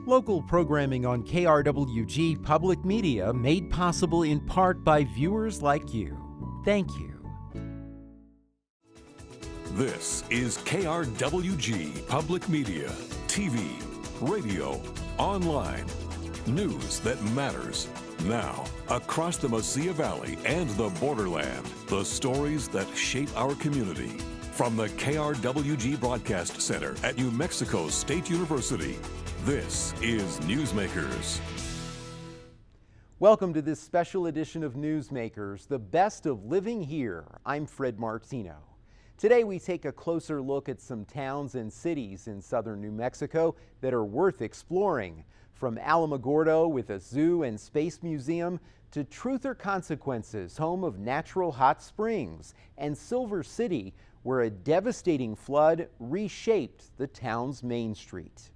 Local programming on KRWG Public Media made possible in part by viewers like you. Thank you. This is KRWG Public Media, TV, radio, online. News that matters. Now, across the Mesilla Valley and the borderland, the stories that shape our community. From the KRWG Broadcast Center at New Mexico State University, this is Newsmakers. Welcome to this special edition of Newsmakers, the best of living here. I'm Fred Martino. Today we take a closer look at some towns and cities in southern New Mexico that are worth exploring. From Alamogordo with a zoo and space museum to Truth or Consequences, home of natural hot springs, and Silver City, where a devastating flood reshaped the town's main street.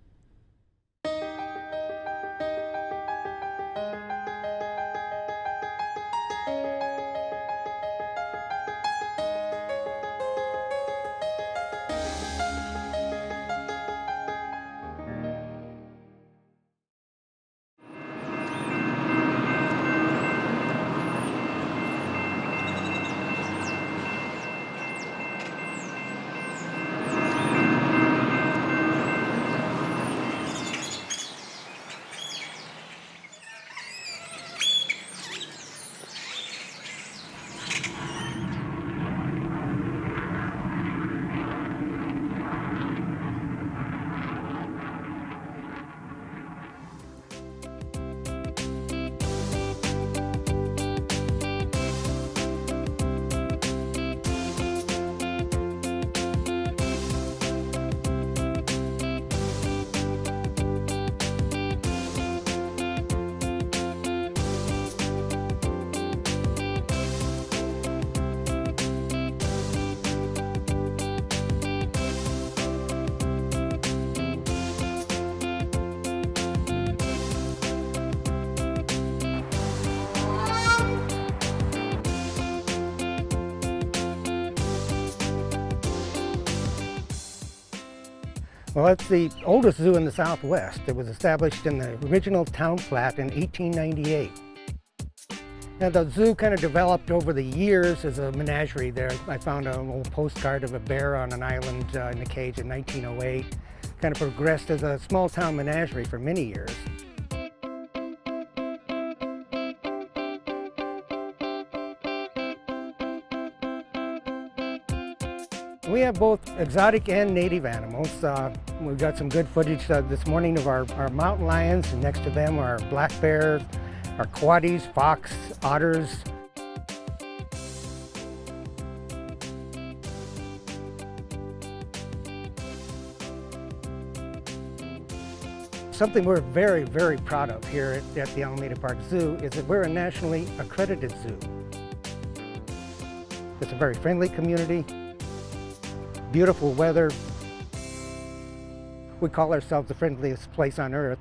Well, it's the oldest zoo in the Southwest. It was established in the original town plat in 1898. Now, the zoo kind of developed over the years as a menagerie there. I found an old postcard of a bear on an island in a cage in 1908. Kind of progressed as a small town menagerie for many years. We have both exotic and native animals. We've got some good footage this morning of our mountain lions, and next to them are black bears, our coatis, fox, otters. Something we're very, very proud of here at the Alameda Park Zoo is that we're a nationally accredited zoo. It's a very friendly community. Beautiful weather. We call ourselves the friendliest place on earth.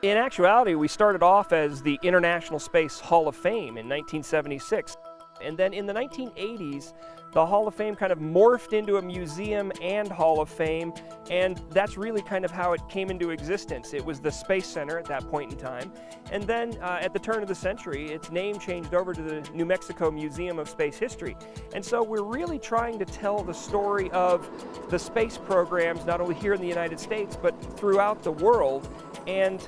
In actuality, we started off as the International Space Hall of Fame in 1976. And then in the 1980s, the Hall of Fame kind of morphed into a museum and Hall of Fame, and that's really kind of how it came into existence. It was the Space Center at that point in time, and then at the turn of the century, its name changed over to the New Mexico Museum of Space History. And so we're really trying to tell the story of the space programs, not only here in the United States, but throughout the world. And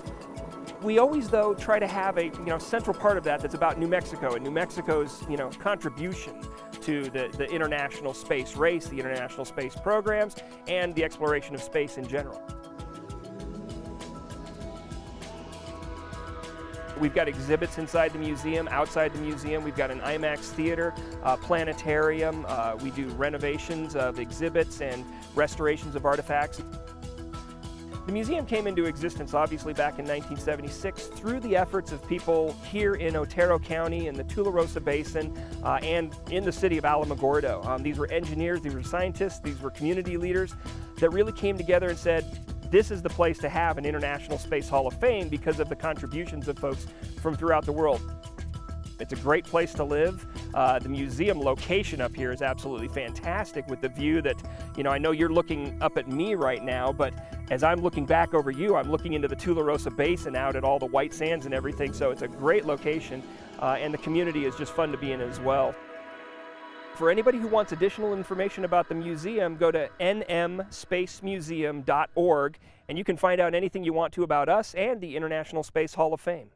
we always, though, try to have a central part of that that's about New Mexico and New Mexico's contribution to the international space race, the international space programs, and the exploration of space in general. We've got exhibits inside the museum, outside the museum. We've got an IMAX theater, planetarium. We do renovations of exhibits and restorations of artifacts. The museum came into existence obviously back in 1976 through the efforts of people here in Otero County in the Tularosa Basin and in the city of Alamogordo. These were engineers, these were scientists, these were community leaders that really came together and said, this is the place to have an International Space Hall of Fame because of the contributions of folks from throughout the world. It's a great place to live. The museum location up here is absolutely fantastic with the view that, I know you're looking up at me right now, but as I'm looking back over you, I'm looking into the Tularosa Basin out at all the white sands and everything, so it's a great location, and the community is just fun to be in as well. For anybody who wants additional information about the museum, go to nmspacemuseum.org, and you can find out anything you want to about us and the International Space Hall of Fame.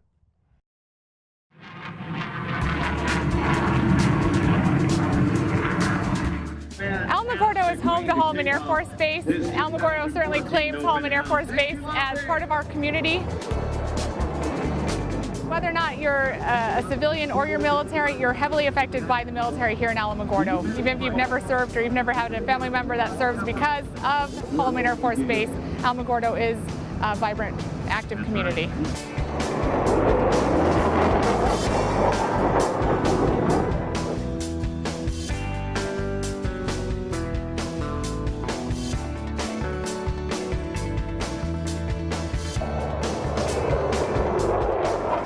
Alamogordo is home to Holloman Air Force Base. Alamogordo certainly claims Holloman Air Force Base as part of our community. Whether or not you're a civilian or you're military, you're heavily affected by the military here in Alamogordo. Even if you've never served or you've never had a family member that serves because of Holloman Air Force Base, Alamogordo is a vibrant, active community.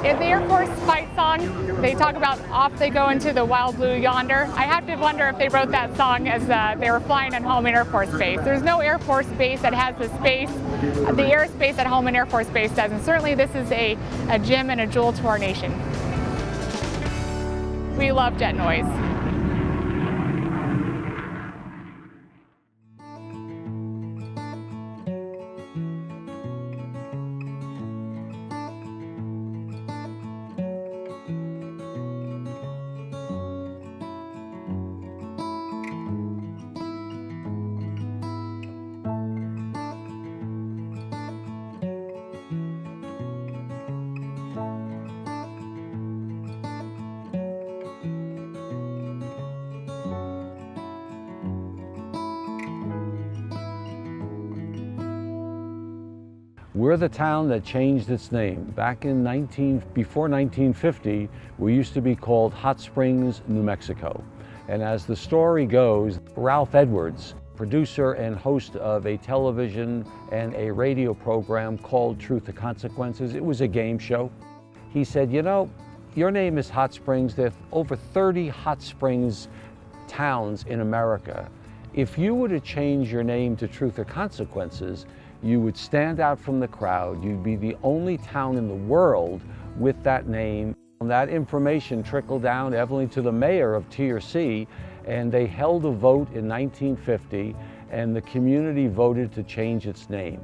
In the Air Force fight song, they talk about off they go into the wild blue yonder. I have to wonder if they wrote that song as they were flying on Holloman Air Force Base. There's no Air Force base that has the space, the airspace that Holloman Air Force Base does, and certainly this is a gem and a jewel to our nation. We love jet noise. We're the town that changed its name. Back before 1950, we used to be called Hot Springs, New Mexico. And as the story goes, Ralph Edwards, producer and host of a television and a radio program called Truth or Consequences, it was a game show. He said, your name is Hot Springs. There are over 30 hot springs towns in America. If you were to change your name to Truth or Consequences, you would stand out from the crowd. You'd be the only town in the world with that name. And that information trickled down evidently to the mayor of TRC, and they held a vote in 1950, and the community voted to change its name.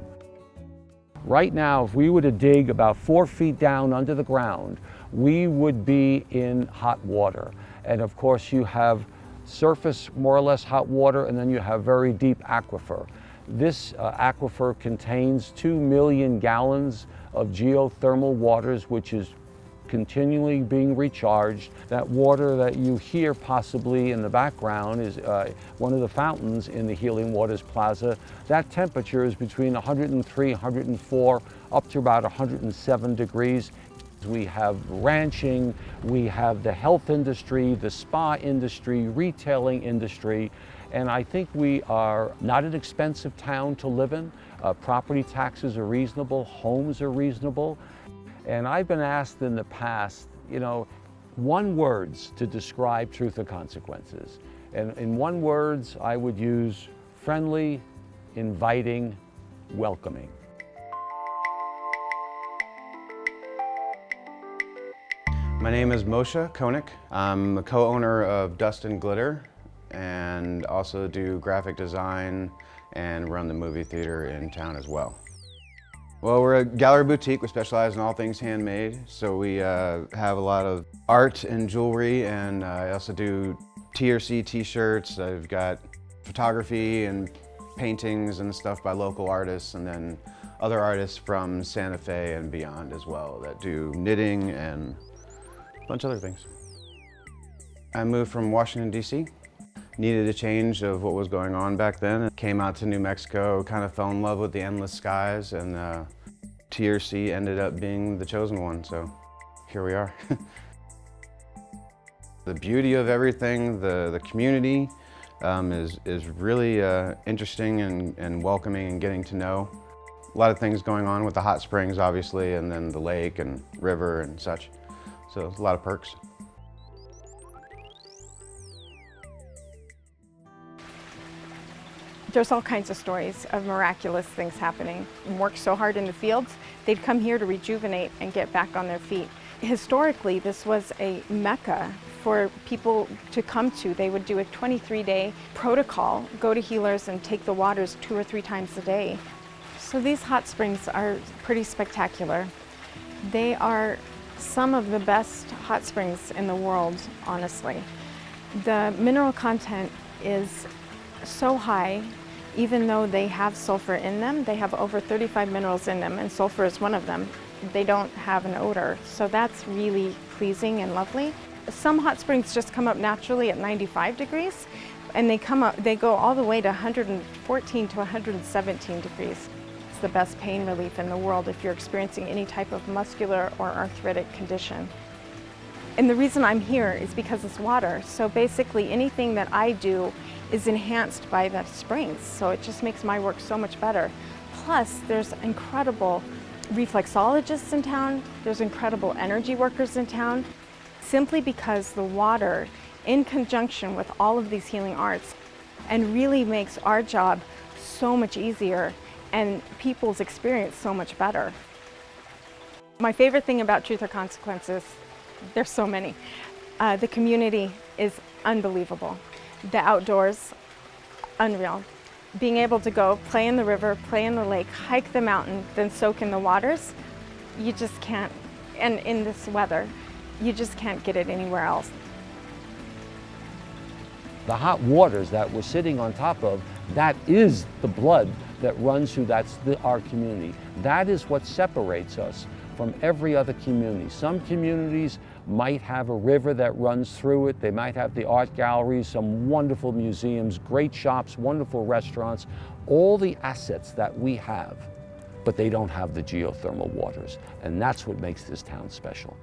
Right now, if we were to dig about 4 feet down under the ground, we would be in hot water. And of course, you have surface, more or less hot water, and then you have very deep aquifer. This aquifer contains 2 million gallons of geothermal waters, which is continually being recharged. That water that you hear possibly in the background is one of the fountains in the Healing Waters Plaza. That temperature is between 103, 104, up to about 107 degrees. We have ranching, we have the health industry, the spa industry, retailing industry, and I think we are not an expensive town to live in. Property taxes are reasonable, homes are reasonable. And I've been asked in the past, one words to describe Truth or Consequences. And in one words, I would use friendly, inviting, welcoming. My name is Moshe Koenig. I'm a co-owner of Dust and Glitter and also do graphic design and run the movie theater in town as well. Well, we're a gallery boutique. We specialize in all things handmade. So we have a lot of art and jewelry, and I also do TRC t-shirts. I've got photography and paintings and stuff by local artists, and then other artists from Santa Fe and beyond as well that do knitting and a bunch of other things. I moved from Washington, D.C. Needed a change of what was going on back then. Came out to New Mexico, kind of fell in love with the endless skies, and TRC ended up being the chosen one, so here we are. The beauty of everything, the community is really interesting and welcoming and getting to know. A lot of things going on with the hot springs, obviously, and then the lake and river and such. So a lot of perks. There's all kinds of stories of miraculous things happening. Worked so hard in the fields, they'd come here to rejuvenate and get back on their feet. Historically, this was a mecca for people to come to. They would do a 23-day protocol, go to healers and take the waters 2 or 3 times a day. So these hot springs are pretty spectacular. They are some of the best hot springs in the world, honestly. The mineral content is so high, even though they have sulfur in them. They have over 35 minerals in them, and sulfur is one of them. They don't have an odor, so that's really pleasing and lovely. Some hot springs just come up naturally at 95 degrees, and they go all the way to 114 to 117 degrees. It's the best pain relief in the world if you're experiencing any type of muscular or arthritic condition. And the reason I'm here is because it's water, so basically anything that I do is enhanced by the springs, so it just makes my work so much better. Plus, there's incredible reflexologists in town, there's incredible energy workers in town, simply because the water, in conjunction with all of these healing arts, and really makes our job so much easier and people's experience so much better. My favorite thing about Truth or Consequences, there's so many. The community is unbelievable. The outdoors, unreal. Being able to go play in the river, play in the lake, hike the mountain, then soak in the waters, you just can't, and in this weather, you just can't get it anywhere else. The hot waters that we're sitting on top of, that is the blood that runs through our community. That is what separates us from every other community. Some communities might have a river that runs through it. They might have the art galleries, some wonderful museums, great shops, wonderful restaurants, all the assets that we have, but they don't have the geothermal waters. And that's what makes this town special.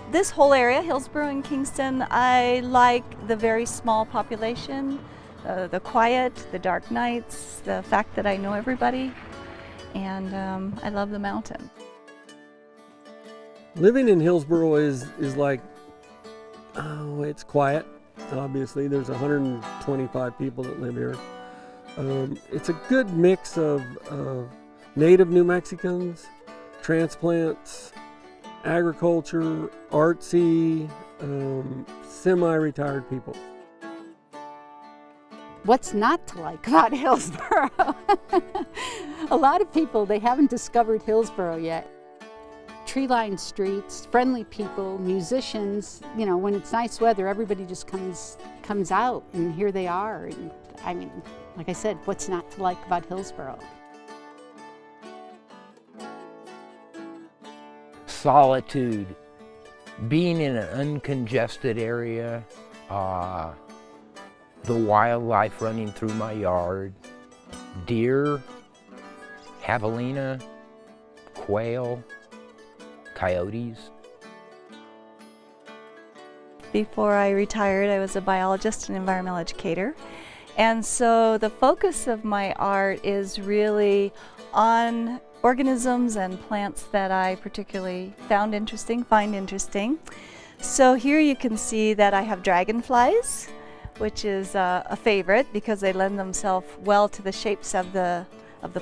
This whole area, Hillsboro and Kingston, I like the very small population, the quiet, the dark nights, the fact that I know everybody, and I love the mountain. Living in Hillsboro is like, oh, it's quiet. Obviously, there's 125 people that live here. It's a good mix of native New Mexicans, transplants, agriculture, artsy, semi-retired people. What's not to like about Hillsboro? A lot of people, they haven't discovered Hillsboro yet. Tree-lined streets, friendly people, musicians. You know, when it's nice weather, everybody just comes out, and here they are. And I mean, like I said, what's not to like about Hillsboro? Solitude, being in an uncongested area, the wildlife running through my yard, deer, javelina, quail, coyotes. Before I retired, I was a biologist and environmental educator. And so the focus of my art is really on organisms and plants that I particularly find interesting. So here you can see that I have dragonflies, which is a favorite because they lend themselves well to the shapes of the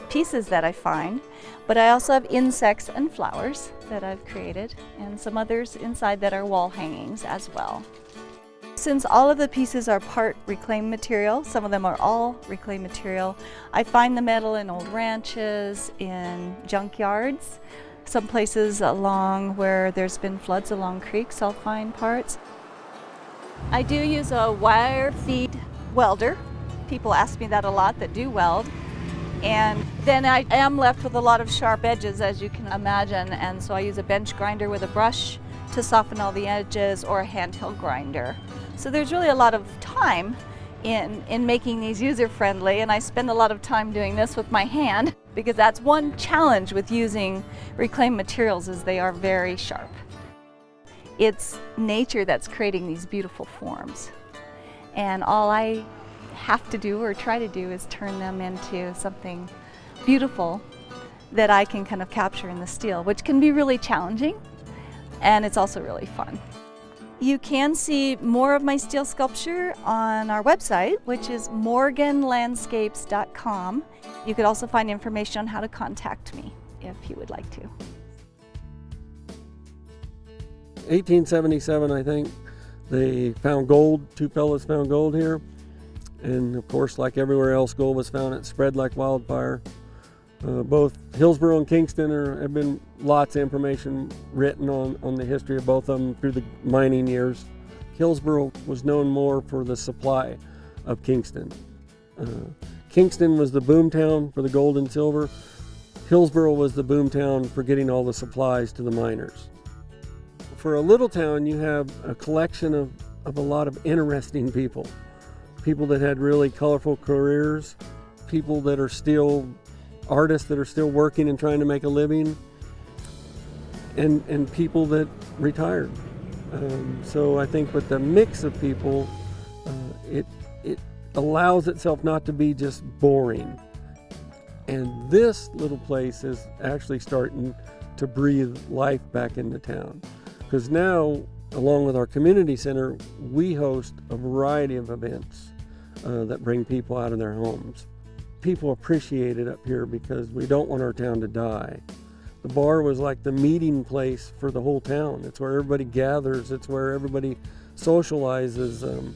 pieces that I find. But I also have insects and flowers that I've created, and some others inside that are wall hangings as well. Since all of the pieces are part reclaimed material, some of them are all reclaimed material, I find the metal in old ranches, in junkyards, some places along where there's been floods along creeks, I'll find parts. I do use a wire feed welder. People ask me that a lot that do weld. And then I am left with a lot of sharp edges, as you can imagine, and so I use a bench grinder with a brush to soften all the edges, or a handheld grinder. So there's really a lot of time in making these user-friendly, and I spend a lot of time doing this with my hand because that's one challenge with using reclaimed materials is they are very sharp. It's nature that's creating these beautiful forms, and all I have to do or try to do is turn them into something beautiful that I can kind of capture in the steel, which can be really challenging, and it's also really fun. You can see more of my steel sculpture on our website, which is morganlandscapes.com. You could also find information on how to contact me if you would like to. 1877, I think, they found gold. Two fellows found gold here. And of course, like everywhere else, gold was found. It spread like wildfire. Both Hillsboro and Kingston have been lots of information written on the history of both of them through the mining years. Hillsboro was known more for the supply of Kingston. Kingston was the boom town for the gold and silver. Hillsboro was the boom town for getting all the supplies to the miners. For a little town, you have a collection of a lot of interesting people. People that had really colorful careers, people that are still artists that are still working and trying to make a living, and people that retired. So I think with the mix of people, it allows itself not to be just boring. And this little place is actually starting to breathe life back into town. Because now, along with our community center, we host a variety of events that bring people out of their homes. People appreciate it up here because we don't want our town to die. The bar was like the meeting place for the whole town. It's where everybody gathers. It's where everybody socializes.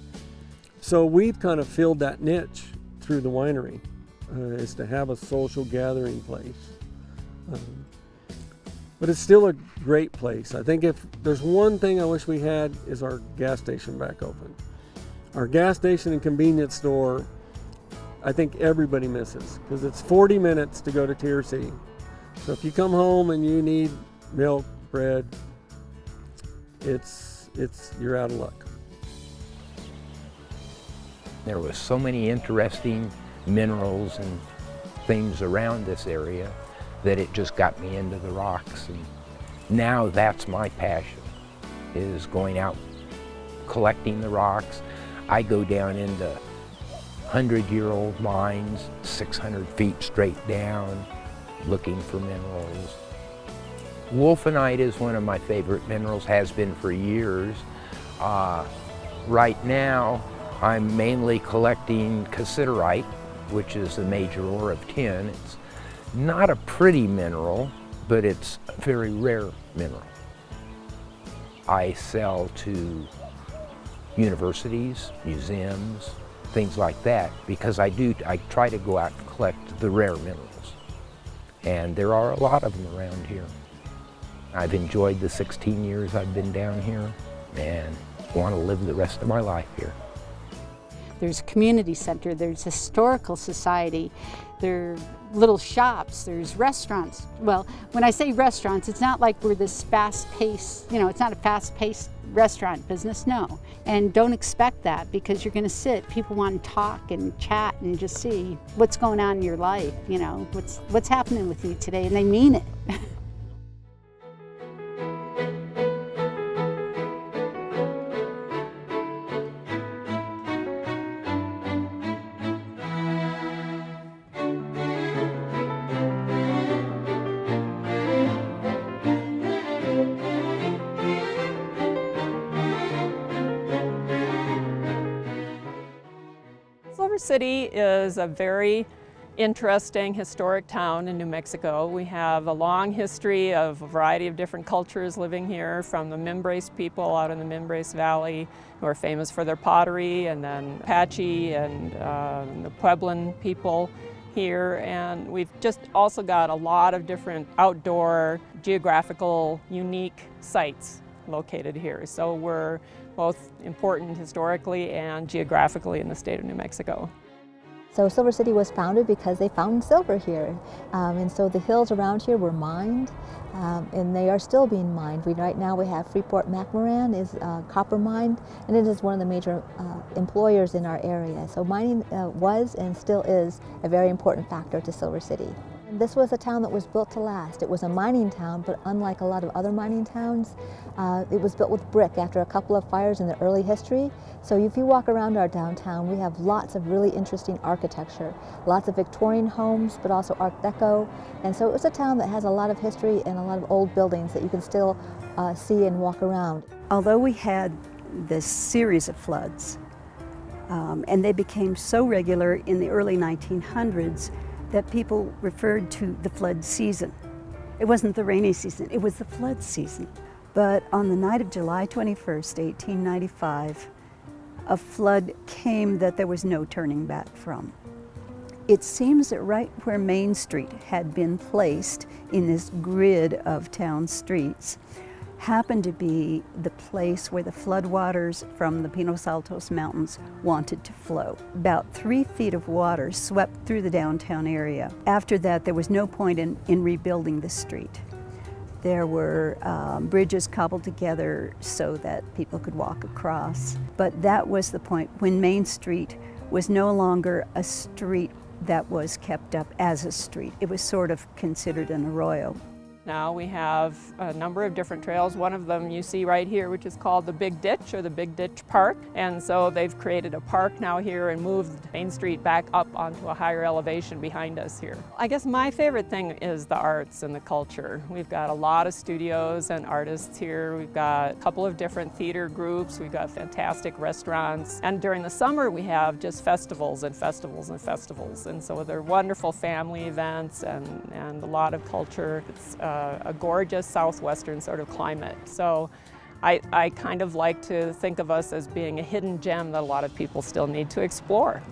So we've kind of filled that niche through the winery, is to have a social gathering place. But it's still a great place. I think if there's one thing I wish we had is our gas station back open. Our gas station and convenience store, I think everybody misses because it's 40 minutes to go to Tier C. So if you come home and you need milk, bread, you're out of luck. There was so many interesting minerals and things around this area that it just got me into the rocks. And now that's my passion, is going out collecting the rocks. I go down into 100-year-old mines, 600 feet straight down, looking for minerals. Wolfenite is one of my favorite minerals, has been for years. Right now, I'm mainly collecting cassiterite, which is a major ore of tin. It's not a pretty mineral, but it's a very rare mineral. I sell to universities, museums, things like that, because I try to go out and collect the rare minerals. And there are a lot of them around here. I've enjoyed the 16 years I've been down here and want to live the rest of my life here. There's a community center, there's historical society, there are little shops, there's restaurants. Well, when I say restaurants, it's not like we're this fast-paced, it's not a fast-paced restaurant business, no. And don't expect that, because you're gonna sit, people want to talk and chat and just see what's going on in your life, what's happening with you today, and they mean it. City is a very interesting historic town in New Mexico. We have a long history of a variety of different cultures living here, from the Mimbres people out in the Mimbres Valley, who are famous for their pottery, and then Apache and the Pueblan people here. And we've just also got a lot of different outdoor, geographical, unique sites located here. So we're both important historically and geographically in the state of New Mexico. So Silver City was founded because they found silver here. And so the hills around here were mined, and they are still being mined. Right now we have Freeport-McMoran is a copper mine, and it is one of the major employers in our area. So mining was and still is a very important factor to Silver City. This was a town that was built to last. It was a mining town, but unlike a lot of other mining towns, it was built with brick after a couple of fires in the early history. So if you walk around our downtown, we have lots of really interesting architecture, lots of Victorian homes, but also Art Deco. And so it was a town that has a lot of history and a lot of old buildings that you can still see and walk around. Although we had this series of floods, and they became so regular in the early 1900s, that people referred to the flood season. It wasn't the rainy season, it was the flood season. But on the night of July 21st, 1895, a flood came that there was no turning back from. It seems that right where Main Street had been placed in this grid of town streets happened to be the place where the floodwaters from the Pinos Altos Mountains wanted to flow. About 3 feet of water swept through the downtown area. After that, there was no point in rebuilding the street. There were bridges cobbled together so that people could walk across. But that was the point when Main Street was no longer a street that was kept up as a street. It was sort of considered an arroyo. Now we have a number of different trails. One of them you see right here, which is called the Big Ditch, or the Big Ditch Park. And so they've created a park now here and moved Main Street back up onto a higher elevation behind us here. I guess my favorite thing is the arts and the culture. We've got a lot of studios and artists here. We've got a couple of different theater groups. We've got fantastic restaurants. And during the summer we have just festivals and festivals and festivals. And so they're wonderful family events and a lot of culture. It's a gorgeous southwestern sort of climate. So I kind of like to think of us as being a hidden gem that a lot of people still need to explore.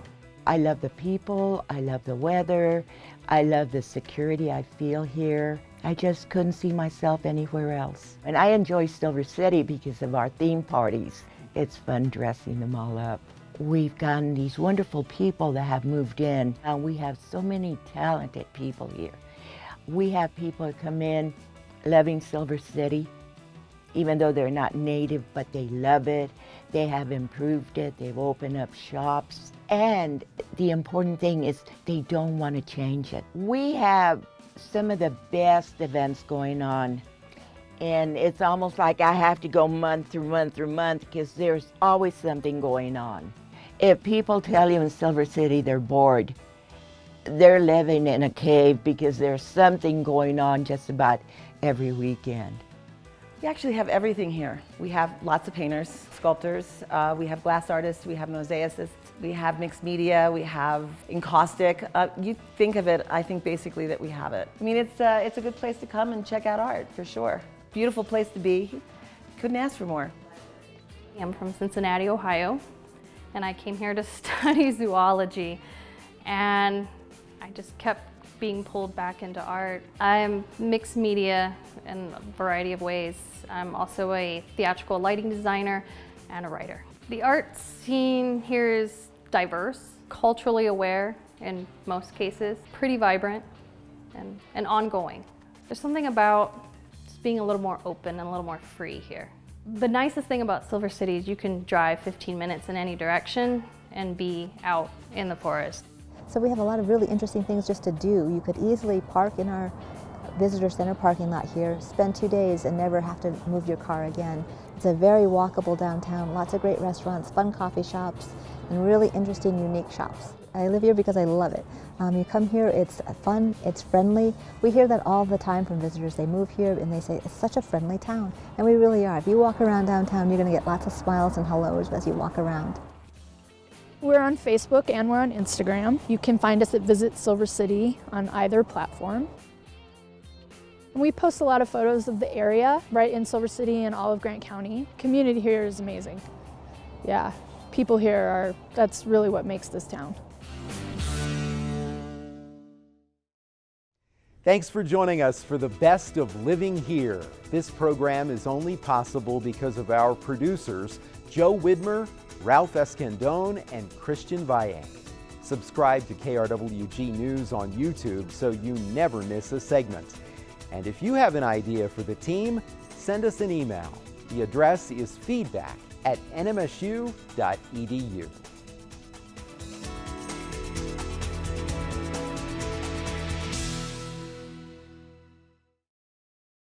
I love the people, I love the weather, I love the security I feel here. I just couldn't see myself anywhere else. And I enjoy Silver City because of our theme parties. It's fun dressing them all up. We've gotten these wonderful people that have moved in, and we have so many talented people here. We have people come in loving Silver City, even though they're not native, but they love it. They have improved it. They've opened up shops. And the important thing is they don't want to change it. We have some of the best events going on. And it's almost like I have to go month through month through month because there's always something going on. If people tell you in Silver City they're bored, they're living in a cave because there's something going on just about every weekend. We actually have everything here. We have lots of painters, sculptors, we have glass artists, we have mosaicists, we have mixed media, we have encaustic. You think of it, I think basically that we have it. I mean, it's a good place to come and check out art, for sure. Beautiful place to be. Couldn't ask for more. I'm from Cincinnati, Ohio, and I came here to study zoology, and I just kept being pulled back into art. I'm mixed media in a variety of ways. I'm also a theatrical lighting designer and a writer. The art scene here is diverse, culturally aware in most cases, pretty vibrant and ongoing. There's something about just being a little more open and a little more free here. The nicest thing about Silver City is you can drive 15 minutes in any direction and be out in the forest. So we have a lot of really interesting things just to do. You could easily park in our visitor center parking lot here, spend 2 days and never have to move your car again. It's a very walkable downtown, lots of great restaurants, fun coffee shops, and really interesting, unique shops. I live here because I love it. You come here, it's fun, it's friendly. We hear that all the time from visitors. They move here and they say, it's such a friendly town. And we really are. If you walk around downtown, you're going to get lots of smiles and hellos as you walk around. We're on Facebook and we're on Instagram. You can find us at Visit Silver City on either platform. And we post a lot of photos of the area right in Silver City and all of Grant County. Community here is amazing. Yeah, people here that's really what makes this town. Thanks for joining us for the best of living here. This program is only possible because of our producers, Joe Widmer, Ralph Escandone, and Christian Valle. Subscribe to KRWG News on YouTube so you never miss a segment. And if you have an idea for the team, send us an email. The address is feedback@nmsu.edu.